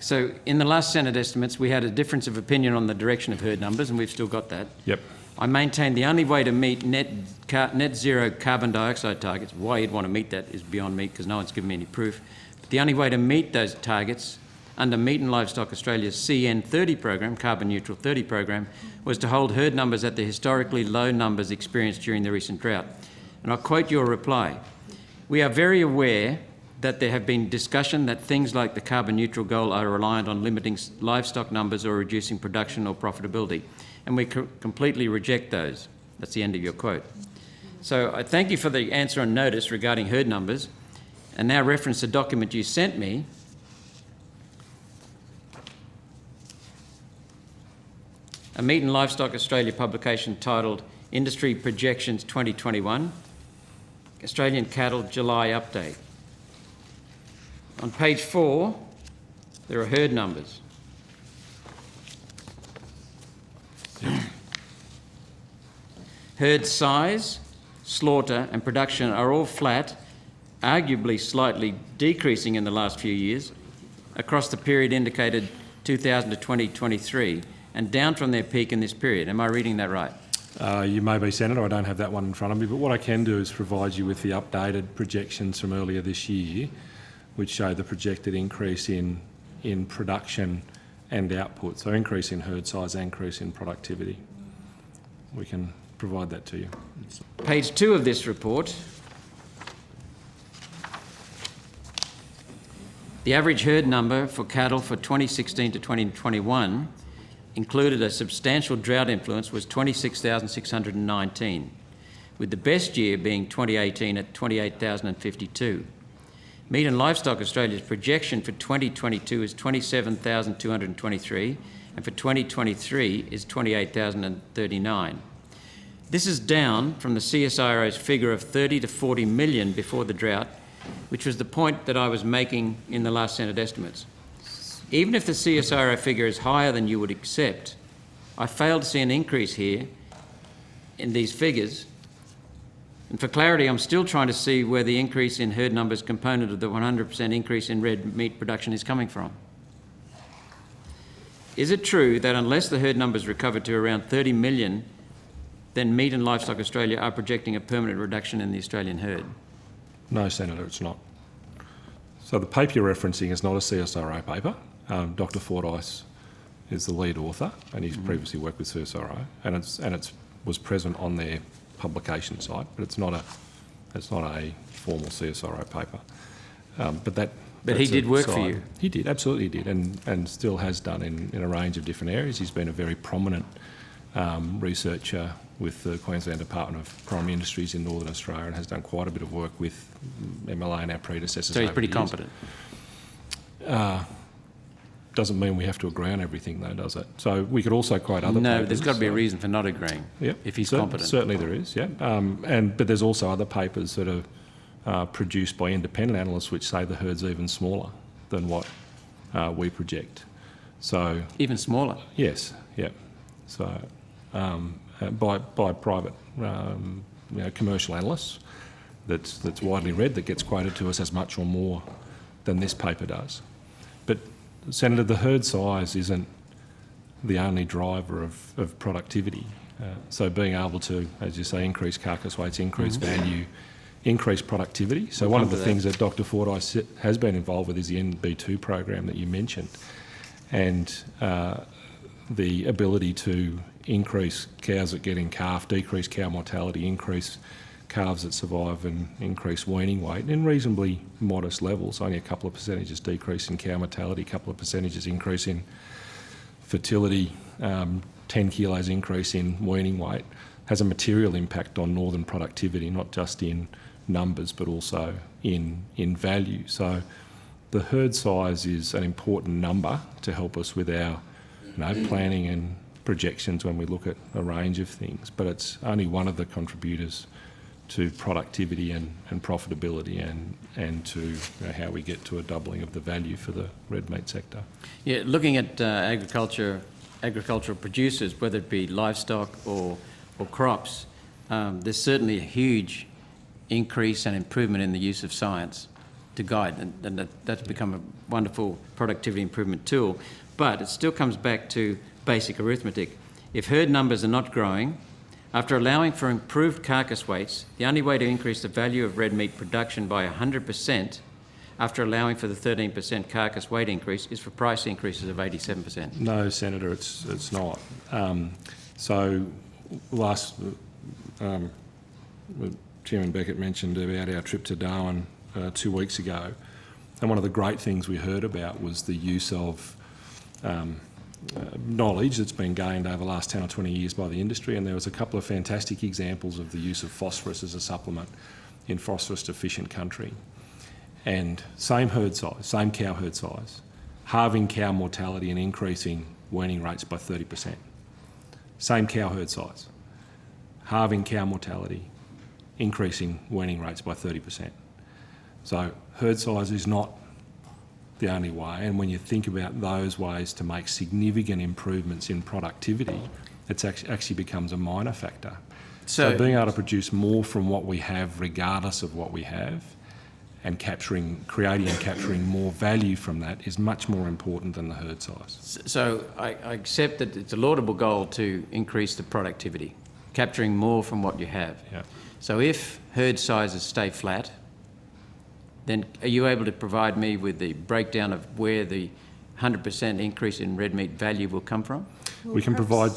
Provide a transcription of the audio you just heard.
So in the last Senate estimates, we had a difference of opinion on the direction of herd numbers, and we've still got that. Yep. I maintain the only way to meet net zero carbon dioxide targets, why you'd want to meet that is beyond me because no one's given me any proof, but the only way to meet those targets under Meat and Livestock Australia's CN30 program, Carbon Neutral 30 program, was to hold herd numbers at the historically low numbers experienced during the recent drought. And I'll quote your reply. We are very aware that there have been discussion that things like the carbon neutral goal are reliant on limiting livestock numbers or reducing production or profitability, and we completely reject those. That's the end of your quote. So I thank you for the answer on notice regarding herd numbers, and now reference the document you sent me. A Meat and Livestock Australia publication titled Industry Projections 2021, Australian Cattle July Update. On page 4, there are herd numbers. Herd size, slaughter and production are all flat, arguably slightly decreasing in the last few years across the period indicated 2000 to 2023 and down from their peak in this period. Am I reading that right? You may be, Senator. I don't have that one in front of me, but what I can do is provide you with the updated projections from earlier this year, which show the projected increase in production and output, so increase in herd size, increase in productivity. We can provide that to you. Page 2 of this report, the average herd number for cattle for 2016 to 2021 included a substantial drought influence was 26,619, with the best year being 2018 at 28,052. Meat and Livestock Australia's projection for 2022 is 27,223 and for 2023 is 28,039. This is down from the CSIRO's figure of 30 to 40 million before the drought, which was the point that I was making in the last Senate estimates. Even if the CSIRO figure is higher than you would accept, I fail to see an increase here in these figures. And for clarity, I'm still trying to see where the increase in herd numbers component of the 100% increase in red meat production is coming from. Is it true that unless the herd numbers recover to around 30 million, then Meat and Livestock Australia are projecting a permanent reduction in the Australian herd? No, Senator, it's not. So the paper you're referencing is not a CSIRO paper. Dr. Fordyce is the lead author, and he's previously worked with CSIRO, and it was present on their publication site, but it's not a formal CSIRO paper. But he did work for you. He did, absolutely did, and still has done in a range of different areas. He's been a very prominent researcher with the Queensland Department of Primary Industries in Northern Australia, and has done quite a bit of work with MLA and our predecessors. So he's pretty competent. Doesn't mean we have to agree on everything, though, does it? So we could also quote other papers. No, there's got to be a reason for not agreeing. Yep. If he's competent. Certainly there is. Yeah. But there's also other papers that are produced by independent analysts which say the herd's even smaller than what we project. So even smaller. Yes. Yeah. So by private, commercial analysts, that's widely read, that gets quoted to us as much or more than this paper does. But Senator, the herd size isn't the only driver of productivity. So being able to, as you say, increase carcass weights, increase value, increase productivity. So one of the things that Dr. Fordyce has been involved with is the NB2 program that you mentioned, and the ability to increase cows that get in calf, decrease cow mortality, increase calves that survive, and increase weaning weight in reasonably modest levels, only a couple of percentages decrease in cow mortality, a couple of percentages increase in fertility, 10 kilos increase in weaning weight, has a material impact on northern productivity, not just in numbers but also in value. So the herd size is an important number to help us with our planning and projections when we look at a range of things, but it's only one of the contributors to productivity and profitability and to how we get to a doubling of the value for the red meat sector. Yeah, looking at agricultural producers, whether it be livestock or crops, there's certainly a huge increase and improvement in the use of science. to guide, and that's become a wonderful productivity improvement tool. But it still comes back to basic arithmetic. If herd numbers are not growing, after allowing for improved carcass weights, the only way to increase the value of red meat production by 100% after allowing for the 13% carcass weight increase is for price increases of 87%. No, Senator, it's not. Chairman Beckett mentioned about our trip to Darwin 2 weeks ago, and one of the great things we heard about was the use of knowledge that's been gained over the last 10 or 20 years by the industry, and there was a couple of fantastic examples of the use of phosphorus as a supplement in phosphorus-deficient country. And same herd size, same cow herd size, halving cow mortality and increasing weaning rates by 30%. Same cow herd size, halving cow mortality, increasing weaning rates by 30%. So herd size is not the only way, and when you think about those ways to make significant improvements in productivity, it actually becomes a minor factor. So being able to produce more from what we have regardless of what we have, and creating and capturing more value from that is much more important than the herd size. So I accept that it's a laudable goal to increase the productivity, capturing more from what you have. Yeah. So if herd sizes stay flat, then are you able to provide me with the breakdown of where the 100% increase in red meat value will come from? We can provide